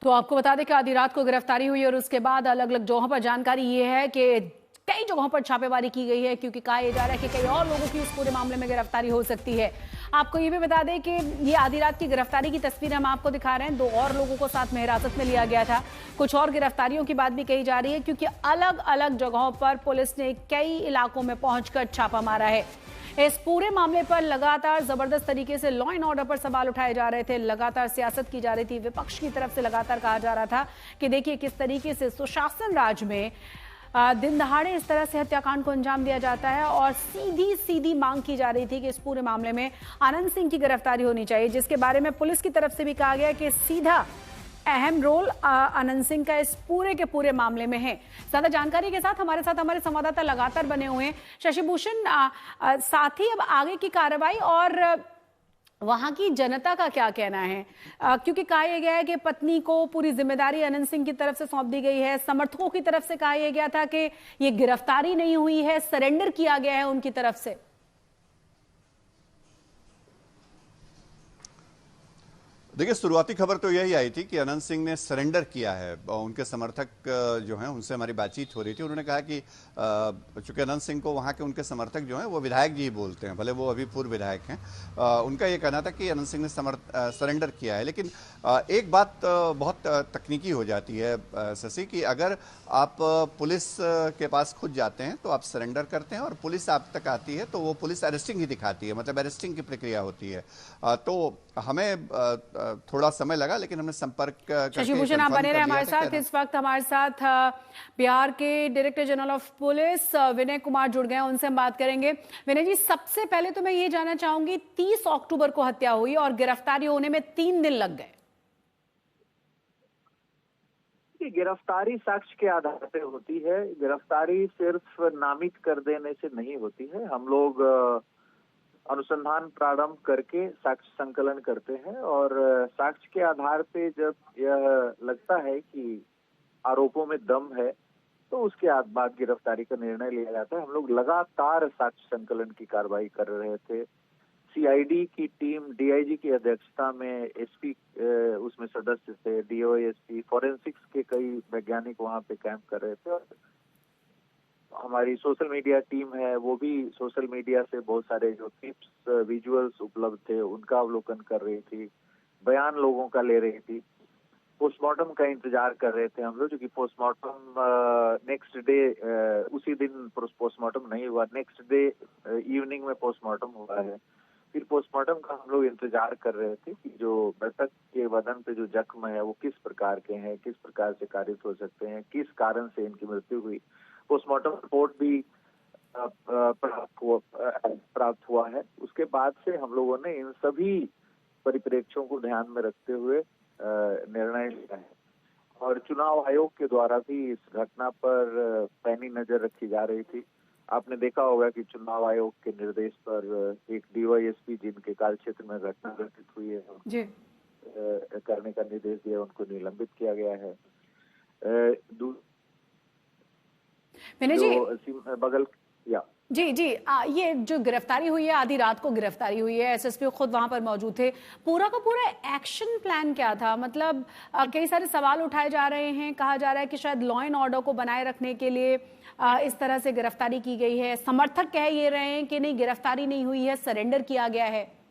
तो आपको बता दें कि आधी रात को गिरफ्तारी हुई और उसके बाद अलग अलग जगहों पर जानकारी ये है कि कई जगहों पर छापेमारी की गई है, क्योंकि कहा यह जा रहा है कि कई और लोगों की उस पूरे मामले में गिरफ्तारी हो सकती है। आपको ये भी बता दें कि ये आधी रात की गिरफ्तारी की तस्वीर हम आपको दिखा रहे हैं। 2 और लोगों को साथ में हिरासत में लिया गया था। कुछ और गिरफ्तारियों की बात भी कही जा रही है, क्योंकि अलग अलग जगहों पर पुलिस ने कई इलाकों में पहुंचकर छापा मारा है। इस पूरे मामले पर लगातार जबरदस्त तरीके से लॉ एंड ऑर्डर पर सवाल उठाए जा रहे थे, लगातार सियासत की जा रही थी। विपक्ष की तरफ से लगातार कहा जा रहा था कि देखिए किस तरीके से सुशासन राज में दिन दहाड़े इस तरह से हत्याकांड को अंजाम दिया जाता है, और सीधी सीधी मांग की जा रही थी कि इस पूरे मामले में आनंद सिंह की गिरफ्तारी होनी चाहिए, जिसके बारे में पुलिस की तरफ से भी कहा गया कि सीधा अहम रोल आनंद सिंह का इस पूरे के पूरे मामले में है। ज्यादा जानकारी के साथ हमारे संवाददाता लगातार बने हुए हैं। शशि भूषण, साथ ही अब आगे की कार्रवाई और वहां की जनता का क्या कहना है, क्योंकि कहा यह गया है कि पत्नी को पूरी जिम्मेदारी अनंत सिंह की तरफ से सौंप दी गई है। समर्थकों की तरफ से कहा यह गया था कि ये गिरफ्तारी नहीं हुई है, सरेंडर किया गया है उनकी तरफ से। देखिए, शुरुआती खबर तो यही आई थी कि अनंत सिंह ने सरेंडर किया है। उनके समर्थक जो हैं उनसे हमारी बातचीत हो रही थी। उन्होंने कहा कि चूंकि अनंत सिंह को वहाँ के उनके समर्थक जो हैं वो विधायक जी ही बोलते हैं, भले वो अभी पूर्व विधायक हैं। उनका ये कहना था कि अनंत सिंह ने सरेंडर किया है। लेकिन एक बात बहुत तकनीकी हो जाती है शशि, कि अगर आप पुलिस के पास खुद जाते हैं तो आप सरेंडर करते हैं, और पुलिस आप तक आती है तो वो पुलिस अरेस्टिंग ही दिखाती है, मतलब अरेस्टिंग की प्रक्रिया होती है। तो हमें थोड़ा समय लगा, लेकिन हमने संपर्क शशि भूषण, आप बने रहे हमारे साथ। इस वक्त हमारे साथ बिहार के director general of police Vinay Kumar जुड़ गए हैं, उनसे हम बात करेंगे। विनय जी, सबसे पहले तो मैं ये जानना चाहूंगी, 30 अक्टूबर को हत्या हुई और गिरफ्तारी होने में 3 दिन लग गए। गिरफ्तारी साक्ष्य के आधार पर होती है। गिरफ्तारी सिर्फ नामित कर देने से नहीं होती है। हम लोग अनुसंधान प्रारंभ करके साक्ष्य संकलन करते हैं, और साक्ष्य के आधार पे जब यह लगता है कि आरोपों में दम है तो उसके बाद गिरफ्तारी का निर्णय लिया जाता है। हम लोग लगातार साक्ष्य संकलन की कार्रवाई कर रहे थे। सीआईडी की टीम डीआईजी की अध्यक्षता में, एसपी उसमें सदस्य थे, डीओएसपी, फॉरेंसिक्स के कई वैज्ञानिक वहां पे कैंप कर रहे थे, और हमारी सोशल मीडिया टीम है वो भी सोशल मीडिया से बहुत सारे जो टिप्स विजुअल्स उपलब्ध थे उनका अवलोकन कर रही थी, बयान लोगों का ले रही थी। पोस्टमार्टम का इंतजार कर रहे थे हम लोग, क्योंकि पोस्टमार्टम नेक्स्ट डे, उसी दिन पोस्टमार्टम नहीं हुआ, नेक्स्ट डे इवनिंग में पोस्टमार्टम हुआ है। फिर पोस्टमार्टम का हम लोग इंतजार कर रहे थे कि जो मृतक के बदन पे जो जख्म है वो किस प्रकार के हैं, किस प्रकार से कारित हो सकते हैं, किस कारण से इनकी मृत्यु हुई। पोस्टमार्टम रिपोर्ट भी प्राप्त हुआ है। उसके बाद से हम लोगों ने इन सभी परिप्रेक्ष्यों को ध्यान में रखते हुए निर्णय लिया है, और चुनाव आयोग के द्वारा भी इस घटना पर पैनी नजर रखी जा रही थी। आपने देखा होगा कि चुनाव आयोग के निर्देश पर एक डीवाईएसपी जिनके काल क्षेत्र में घटना घटित हुई है जी, करने का निर्देश दिया, उनको निलंबित किया गया है। बगल या जी जी, ये जो गिरफ्तारी हुई है, आधी रात को गिरफ्तारी हुई है, एसएसपी खुद वहां पर मौजूद थे। पूरा का पूरा एक्शन प्लान क्या था? मतलब कई सारे सवाल उठाए जा रहे हैं, कहा जा रहा है कि शायद लॉ एंड ऑर्डर को बनाए रखने के लिए इस तरह से गिरफ्तारी की गई है। समर्थक कह ये रहे हैं कि नहीं, गिरफ्तारी नहीं हुई है, सरेंडर किया गया है।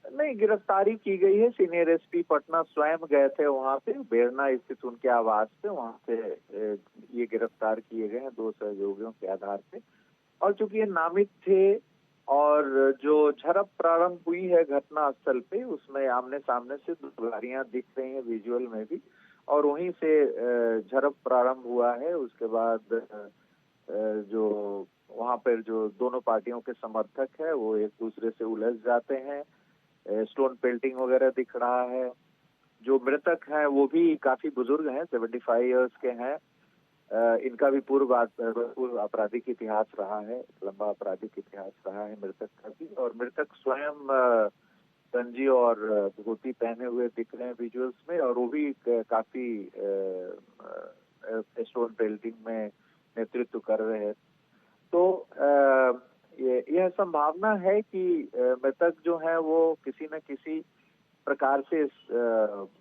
नहीं, गिरफ्तारी की गई है। सीनियर एसपी पटना स्वयं गए थे वहां पे, बेरना स्थित उनके आवास पे, वहां से ये गिरफ्तार किए गए हैं 2 सहयोगियों के आधार पे। और चूंकि ये नामित थे, और जो झड़प प्रारंभ हुई है घटना स्थल पे, उसमें आमने सामने से 2 गाड़ियां दिख रही हैं विजुअल में भी, और वहीं से झड़प प्रारंभ हुआ है। उसके बाद जो वहां पर जो दोनों पार्टियों के समर्थक है वो एक दूसरे से उलझ जाते हैं, स्टोन पेल्टिंग वगैरह दिख रहा है। जो मृतक हैं वो भी काफी बुजुर्ग हैं, 75 इयर्स के हैं। इनका भी पूर्व आपराधिक इतिहास रहा है, लंबा आपराधिक इतिहास रहा है मृतक का भी। और मृतक स्वयं गंजी और धोती पहने हुए दिख रहे हैं विजुअल्स में, और वो भी काफी स्टोन पेल्टिंग में नेतृत्व कर रहे हैं। तो यह संभावना है कि मृतक जो है वो किसी न किसी प्रकार से इस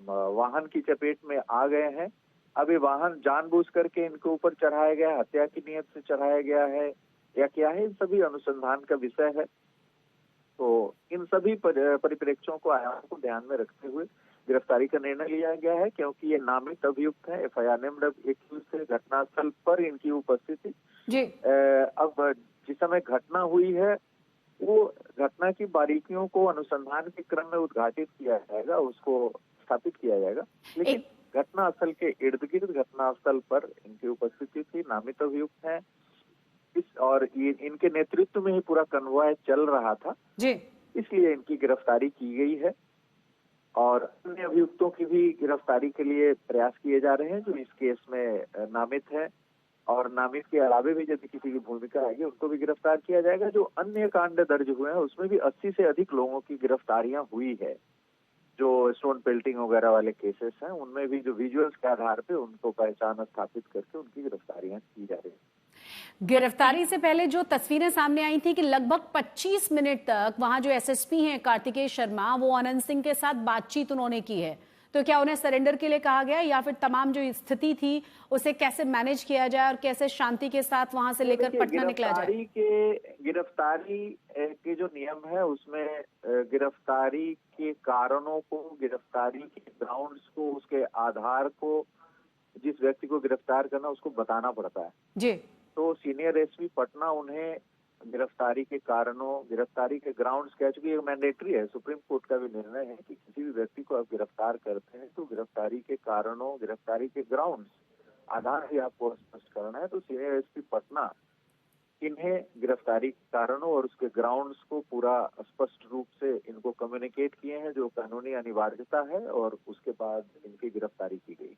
वाहन की चपेट में आ गए हैं। अब ये वाहन जानबूझ करके इनके ऊपर चढ़ाया गया है, हत्या की नीयत से चढ़ाया गया है या क्या है, इन सभी अनुसंधान का विषय है। तो इन सभी परिप्रेक्ष्यों को, आयामों को ध्यान में रखते हुए गिरफ्तारी का निर्णय लिया गया है, क्योंकि ये नामित अभियुक्त है, FIR नेम्ड एक्यूज्ड है। घटनास्थल पर इनकी उपस्थिति जी। अब जिस समय घटना हुई है वो घटना की बारीकियों को अनुसंधान के क्रम में उद्घाटित किया जाएगा, उसको स्थापित किया जाएगा। लेकिन घटनास्थल के इर्द गिर्द, घटनास्थल पर इनकी उपस्थिति थी, नामित अभियुक्त है और ये इनके नेतृत्व में ही पूरा कन्वॉय चल रहा था जी। इसलिए इनकी गिरफ्तारी की गई है और अन्य अभियुक्तों की भी गिरफ्तारी के लिए प्रयास किए जा रहे हैं जो इस केस में नामित है। और नामित के अलावे भी यदि किसी की भूमिका आएगी उनको भी गिरफ्तार किया जाएगा। जो अन्य कांड दर्ज हुए हैं उसमें भी 80 से अधिक लोगों की गिरफ्तारियां हुई है। जो स्टोन पेल्टिंग वगैरह वाले केसेस हैं उनमें भी जो विजुअल्स के आधार पे उनको पहचान स्थापित करके उनकी गिरफ्तारियां की जा रही है। गिरफ्तारी से पहले जो तस्वीरें सामने आई थी कि लगभग 25 मिनट तक वहां जो SSP हैं कार्तिकेय शर्मा, वो अनंत सिंह के साथ बातचीत उन्होंने की है। तो क्या उन्हें सरेंडर के लिए कहा गया या फिर तमाम जो स्थिति थी उसे कैसे मैनेज किया जाए और कैसे शांति के साथ वहां से लेकर पटना निकला जाए? गिरफ्तारी के जो नियम है उसमें गिरफ्तारी के कारणों को, गिरफ्तारी के ग्राउंड्स को, उसके आधार को जिस व्यक्ति को गिरफ्तार करना उसको बताना पड़ता है जी। तो सीनियर SP पटना उन्हें गिरफ्तारी के कारणों, गिरफ्तारी के ग्राउंड्स कह चुकी है। मैंडेटरी है, सुप्रीम कोर्ट का भी निर्णय है कि किसी भी व्यक्ति को आप गिरफ्तार करते हैं तो गिरफ्तारी के कारणों, गिरफ्तारी के ग्राउंड्स, आधार भी आपको स्पष्ट करना है। तो सीनियर SP पटना इन्हें गिरफ्तारी के कारणों और उसके ग्राउंड्स को पूरा स्पष्ट रूप से इनको कम्युनिकेट किए हैं, जो कानूनी अनिवार्यता है, और उसके बाद इनकी गिरफ्तारी की गई।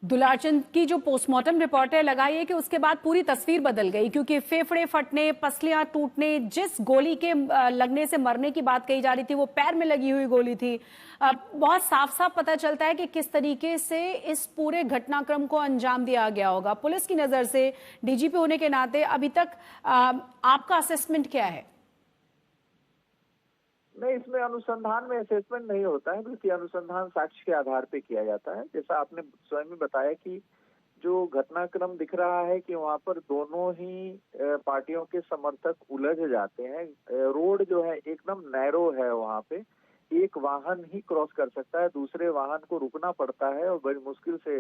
दुलारचंद की जो पोस्टमार्टम रिपोर्ट है लगाई है कि उसके बाद पूरी तस्वीर बदल गई, क्योंकि फेफड़े फटने, पसलियां टूटने, जिस गोली के लगने से मरने की बात कही जा रही थी वो पैर में लगी हुई गोली थी। बहुत साफ साफ पता चलता है कि किस तरीके से इस पूरे घटनाक्रम को अंजाम दिया गया होगा। पुलिस की नजर से DGP होने के नाते अभी तक आपका असेसमेंट क्या है? नहीं, इसमें अनुसंधान में असेसमेंट नहीं होता है, बल्कि अनुसंधान साक्ष्य के आधार पे किया जाता है। जैसा आपने स्वयं में बताया कि जो घटनाक्रम दिख रहा है कि वहाँ पर दोनों ही पार्टियों के समर्थक उलझ जाते हैं। रोड जो है एकदम नैरो है, वहाँ पे एक वाहन ही क्रॉस कर सकता है, दूसरे वाहन को रुकना पड़ता है और बड़ी मुश्किल से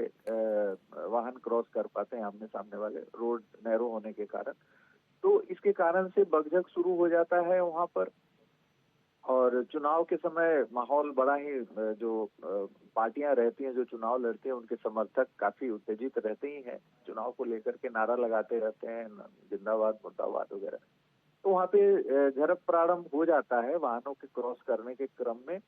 वाहन क्रॉस कर पाते हैं आमने सामने वाले, रोड नैरो होने के कारण। तो इसके कारण से बकझक शुरू हो जाता है वहाँ पर। और चुनाव के समय माहौल बड़ा ही, जो पार्टियां रहती हैं जो चुनाव लड़ते हैं उनके समर्थक काफी उत्तेजित रहते ही हैं, चुनाव को लेकर के नारा लगाते रहते हैं, जिंदाबाद मुर्दाबाद वगैरह। तो वहाँ पे झड़प प्रारंभ हो जाता है वाहनों के क्रॉस करने के क्रम में,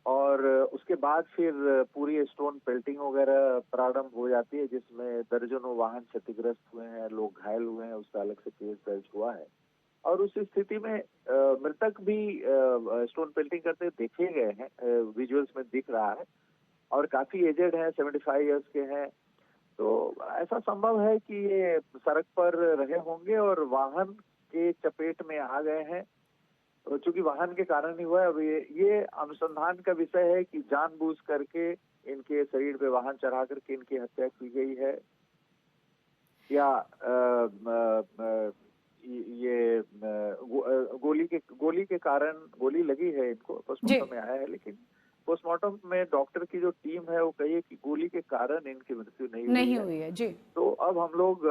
और उसके बाद फिर पूरी स्टोन पेल्टिंग वगैरह प्रारंभ हो जाती है, जिसमें दर्जनों वाहन क्षतिग्रस्त हुए हैं, लोग घायल हुए हैं, उसका अलग से केस दर्ज हुआ है। और उस स्थिति में मृतक भी स्टोन पेल्टिंग करते देखे गए हैं, विजुअल्स में दिख रहा है, और काफी एजेड हैं, 75 इयर्स के हैं। तो ऐसा संभव है कि ये सड़क पर रहे होंगे और वाहन के चपेट में आ गए हैं। तो चूंकि वाहन के कारण ही हुआ है, अब ये अनुसंधान का विषय है कि जानबूझ करके इनके शरीर पे वाहन चढ़ा करके इनकी हत्या की गई है या ये गोली के कारण गोली लगी है इनको, पोस्टमार्टम में आया है। लेकिन पोस्टमार्टम में डॉक्टर की जो टीम है वो कही है कि गोली के कारण इनकी मृत्यु नहीं हुई है जी। तो अब हम लोग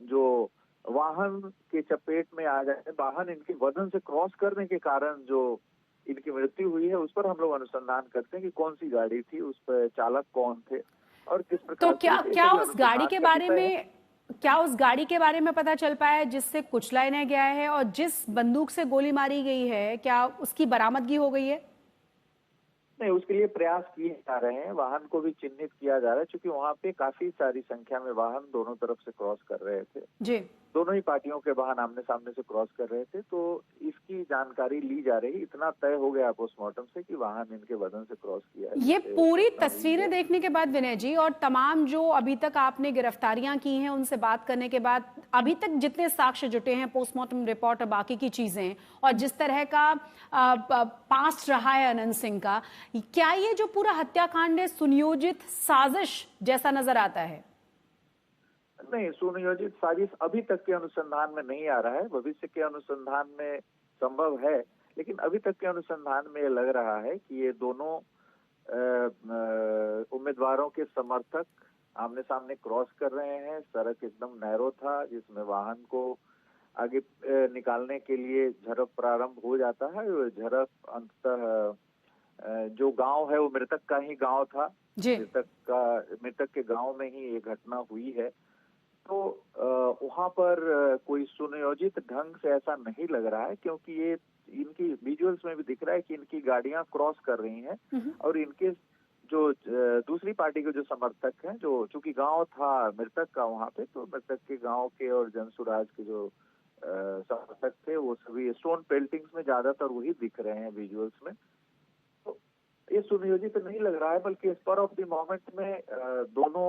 जो वाहन के चपेट में आ जाए, वाहन इनके वजन से क्रॉस करने के कारण जो इनकी मृत्यु हुई है, उस पर हम लोग अनुसंधान करते हैं कि कौन सी गाड़ी थी, उस पर चालक कौन थे और किस प्रकार। तो क्या उस गाड़ी के बारे में पता चल पाया है जिससे कुचलाया गया है, और जिस बंदूक से गोली मारी गई है क्या उसकी बरामदगी हो गई है? नहीं, उसके लिए प्रयास किए जा रहे हैं, वाहन को भी चिन्हित किया जा रहा है, क्योंकि वहाँ पे काफी सारी संख्या में वाहन दोनों तरफ से क्रॉस कर रहे थे जी। दोनों ही पार्टियों के वाहन आमने सामने से क्रॉस कर रहे थे, तो इसकी जानकारी ली जा रही। इतना तय हो गया पोस्टमार्टम से कि वाहन इनके वजन से क्रॉस किया है। ये पूरी तस्वीरें देखने के बाद विनय जी, और तमाम जो अभी तक आपने गिरफ्तारियां की हैं उनसे बात करने के बाद अभी तक जितने साक्ष्य जुटे हैं, पोस्टमार्टम रिपोर्ट और बाकी की चीजें, और जिस तरह का पास्ट रहा है अनंत सिंह का, क्या ये जो पूरा हत्याकांड है सुनियोजित साजिश जैसा नजर आता है? नहीं, सुनियोजित साजिश अभी तक के अनुसंधान में नहीं आ रहा है। भविष्य के अनुसंधान में संभव है, लेकिन अभी तक के अनुसंधान में लग रहा है कि ये दोनों उम्मीदवारों के समर्थक आमने सामने क्रॉस कर रहे हैं। सड़क एकदम नैरो था, जिसमें वाहन को आगे निकालने के लिए झड़प प्रारंभ हो जाता है। वो झड़प अंततः जो गांव है वो मृतक का ही गांव था। मृतक के गांव में ही ये घटना हुई है। तो वहां पर कोई सुनियोजित ढंग से ऐसा नहीं लग रहा है, क्योंकि ये इनकी विजुअल्स में भी दिख रहा है कि इनकी गाड़ियां क्रॉस कर रही हैं और इनके जो दूसरी पार्टी के जो समर्थक हैं, जो चूंकि गांव था मृतक का वहां पे, तो मृतक के गांव के और जनसुराज के जो समर्थक थे वो सभी स्टोन पेल्टिंग्स में ज्यादातर वही दिख रहे हैं विजुअल्स में। तो ये सुनियोजित नहीं लग रहा है, बल्कि स्पर ऑफ द मोमेंट में दोनों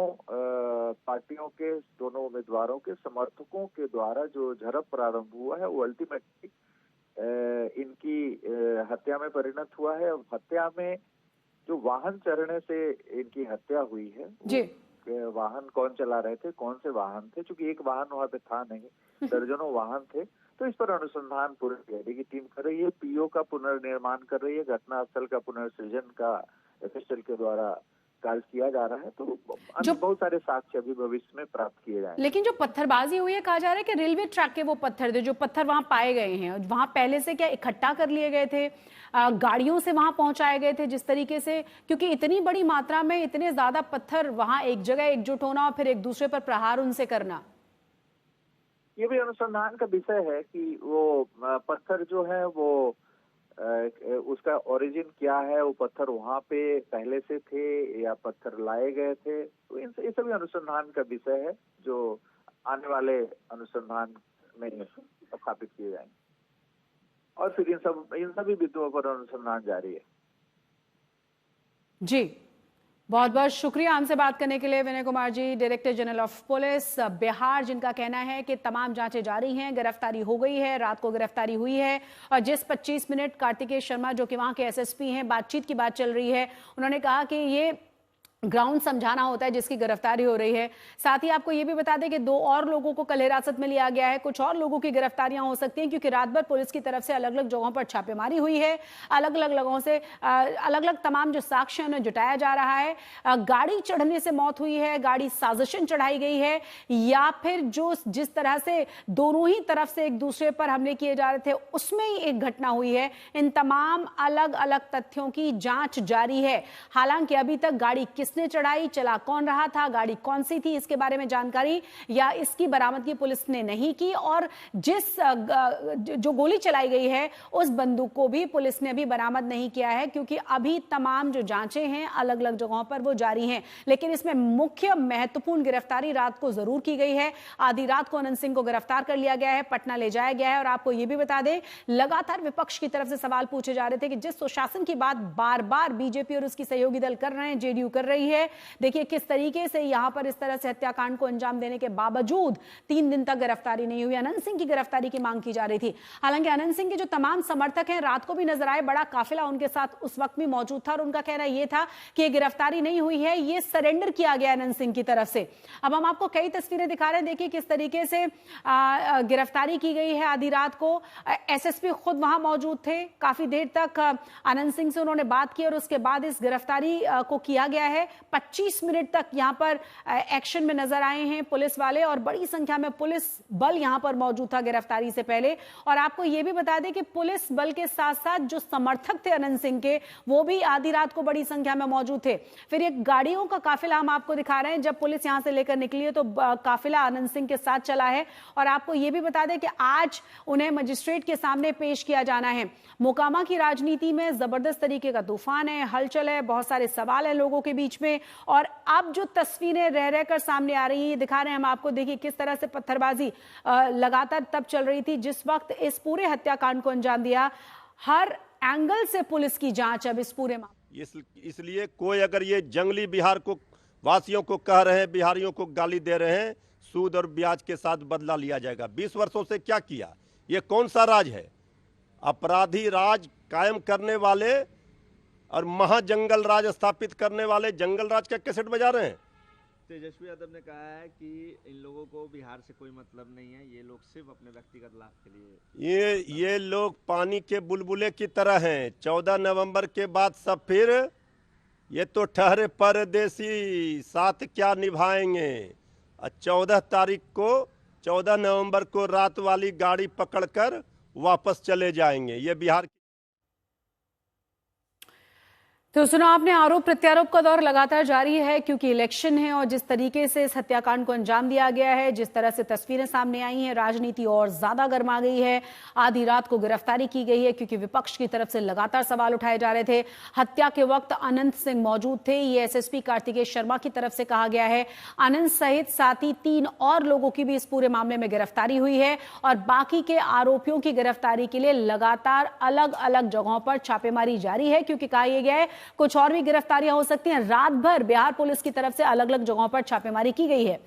पार्टियों के, दोनों उम्मीदवारों के समर्थकों के द्वारा जो झड़प प्रारंभ हुआ है वो अल्टीमेटली इनकी हत्या में परिणत हुआ है। हत्या में जो वाहन चढ़ने से इनकी हत्या हुई है, वाहन कौन चला रहे थे, कौन से वाहन थे, क्योंकि एक वाहन वहां पे था नहीं, दर्जनों वाहन थे। तो इस पर अनुसंधान पूरी सीआईडी की टीम कर रही है, पीओ का पुनर्निर्माण कर रही है, घटनास्थल का पुनर्सृजन का एफएसएल के द्वारा कार्य किया जा रहा है। तो बहुत सारे साक्ष्य अभी भविष्य में प्राप्त किए जाएंगे। लेकिन जो पत्थरबाजी हुई है, कहा जा रहा है कि रेलवे ट्रैक के वो पत्थर थे, जो पत्थर वहां पाए गए हैं, वहां पहले से क्या इकट्ठा कर लिए गए थे, गाड़ियों से वहां पहुंचाए गए थे जिस तरीके से, क्योंकि इतनी बड़ी मात्रा में इतने ज्यादा पत्थर वहां एक जगह एकजुट होना और फिर एक दूसरे पर प्रहार उनसे करना, ये भी अनुसंधान का विषय है कि वो पत्थर जो है वो उसका ओरिजिन क्या है, वो पत्थर वहां पे पहले से थे या पत्थर लाए गए थे। तो ये सभी अनुसंधान का विषय है जो आने वाले अनुसंधान में स्थापित किए जाएंगे, और फिर इन सभी बिंदुओं पर अनुसंधान जारी है। जी, बहुत बहुत शुक्रिया हमसे बात करने के लिए Vinay Kumar ji, director general of police Bihar, जिनका कहना है कि तमाम जांचें जारी हैं, गिरफ्तारी हो गई है, रात को गिरफ्तारी हुई है। और जिस 25 मिनट कार्तिकेय शर्मा जो कि वहां के एसएसपी हैं, बातचीत की बात चल रही है, उन्होंने कहा कि ये ग्राउंड समझाना होता है जिसकी गिरफ्तारी हो रही है। साथ ही आपको यह भी बता दें कि 2 और लोगों को कल हिरासत में लिया गया है, कुछ और लोगों की गिरफ्तारियां हो सकती हैं, क्योंकि रात भर पुलिस की तरफ से अलग अलग जगहों पर छापेमारी हुई है, अलग अलग लोगों से अलग अलग तमाम जो साक्ष्य उन्हें जुटाया जा रहा है। गाड़ी चढ़ने से मौत हुई है, गाड़ी साजिशन चढ़ाई गई है, या फिर जो जिस तरह से दोनों ही तरफ से एक दूसरे पर हमले किए जा रहे थे उसमें ही एक घटना हुई है। इन तमाम अलग अलग तथ्यों की जांच जारी है। हालांकि अभी तक गाड़ी किसने चढ़ाई, चला कौन रहा था, गाड़ी कौन सी थी, इसके बारे में जानकारी या इसकी बरामदगी पुलिस ने नहीं की, और जो गोली चलाई गई है उस बंदूक को भी पुलिस ने अभी बरामद नहीं किया है, क्योंकि अभी तमाम जो जांचें हैं अलग अलग जगहों पर वो जारी हैं। लेकिन इसमें मुख्य महत्वपूर्ण गिरफ्तारी रात को जरूर की गई है। आधी रात को अनंत सिंह को गिरफ्तार कर लिया गया है, पटना ले जाया गया है। और आपको यह भी बता दें, लगातार विपक्ष की तरफ से सवाल पूछे जा रहे थे कि जिस सुशासन की बात बार बार बीजेपी और उसकी सहयोगी दल कर रहे हैं, जेडीयू कर रही है, देखिए किस तरीके से यहां पर इस तरह से हत्याकांड को अंजाम देने के बावजूद 3 दिन तक गिरफ्तारी नहीं हुई। अनंत सिंह की गिरफ्तारी की मांग की जा रही थी। हालांकि अनंत सिंह के जो तमाम समर्थक हैं रात को भी नजर आए, बड़ा काफिला उनके साथ उस वक्त भी मौजूद था, और उनका कहना यह था कि यह गिरफ्तारी नहीं हुई है, यह सरेंडर किया गया अनंत सिंह की तरफ से। अब हम आपको कई तस्वीरें दिखा रहे हैं, देखिए किस तरीके से गिरफ्तारी की गई है। आधी रात को एसएसपी खुद वहां मौजूद थे, काफी देर तक अनंत सिंह से उन्होंने बात की, और उसके बाद इस गिरफ्तारी को किया गया है। 25 मिनट तक यहां पर एक्शन में नजर आए हैं पुलिस वाले, और बड़ी संख्या में पुलिस बल यहां पर मौजूद था गिरफ्तारी से पहले। और आपको यह भी बता दें कि पुलिस बल के साथ साथ जो समर्थक थे अनंत सिंह के, वो भी आधी रात को बड़ी संख्या में मौजूद थे। फिर एक गाड़ियों का काफिला हम आपको दिखा रहे हैं, जब पुलिस यहां से लेकर निकली है तो काफिला अनंत सिंह के साथ चला है। और आपको यह भी बता दें कि आज उन्हें मजिस्ट्रेट के सामने पेश किया जाना है। मोकामा की राजनीति में जबरदस्त तरीके का तूफान है, हलचल है, बहुत सारे सवाल हैं लोगों के बीच में। और अब जो तस्वीरें रह रहकर सामने आ रही हैं, दिखा रहे हैं हम आपको, देखिए किस तरह से पत्थरबाजी लगातार तब चल रही थी जिस वक्त इस पूरे हत्याकांड को अंजाम दिया। हर एंगल से पुलिस की जांच अब इस पूरे इसलिए कोई अगर ये जंगली बिहार को वासियों को कह रहे हैं, बिहारियों को गाली दे रहे हैं, सूद और ब्याज के साथ बदला लिया जाएगा। 20 वर्षों से क्या किया? ये कौन सा राज है? अपराधी राज कायम करने वाले और महाजंगल राज स्थापित करने वाले जंगल राज का कैसेट बजा रहे हैं। तेजस्वी यादव ने कहा है कि इन लोगों को बिहार से कोई मतलब नहीं है, ये लोग सिर्फ अपने व्यक्तिगत लाभ के लिए। ये लोग पानी के बुलबुले की तरह हैं। 14 नवंबर के बाद सब फिर ये तो ठहरे परदेसी, साथ क्या निभाएंगे। 14 नवंबर को रात वाली गाड़ी पकड़कर वापस चले जाएंगे। ये बिहार। तो सुना आपने, आरोप प्रत्यारोप का दौर लगातार जारी है क्योंकि इलेक्शन है और जिस तरीके से इस हत्याकांड को अंजाम दिया गया है, जिस तरह से तस्वीरें सामने आई हैं, राजनीति और ज्यादा गर्मा गई है। आधी रात को गिरफ्तारी की गई है क्योंकि विपक्ष की तरफ से लगातार सवाल उठाए जा रहे थे। हत्या के वक्त अनंत सिंह मौजूद थे, ये एसएसपी कार्तिकेय शर्मा की तरफ से कहा गया है। अनंत सहित साथ ही 3 और लोगों की भी इस पूरे मामले में गिरफ्तारी हुई है और बाकी के आरोपियों की गिरफ्तारी के लिए लगातार अलग अलग जगहों पर छापेमारी जारी है क्योंकि कहा यह गया है कुछ और भी गिरफ्तारियां हो सकती हैं। रात भर बिहार पुलिस की तरफ से अलग अलग जगहों पर छापेमारी की गई है।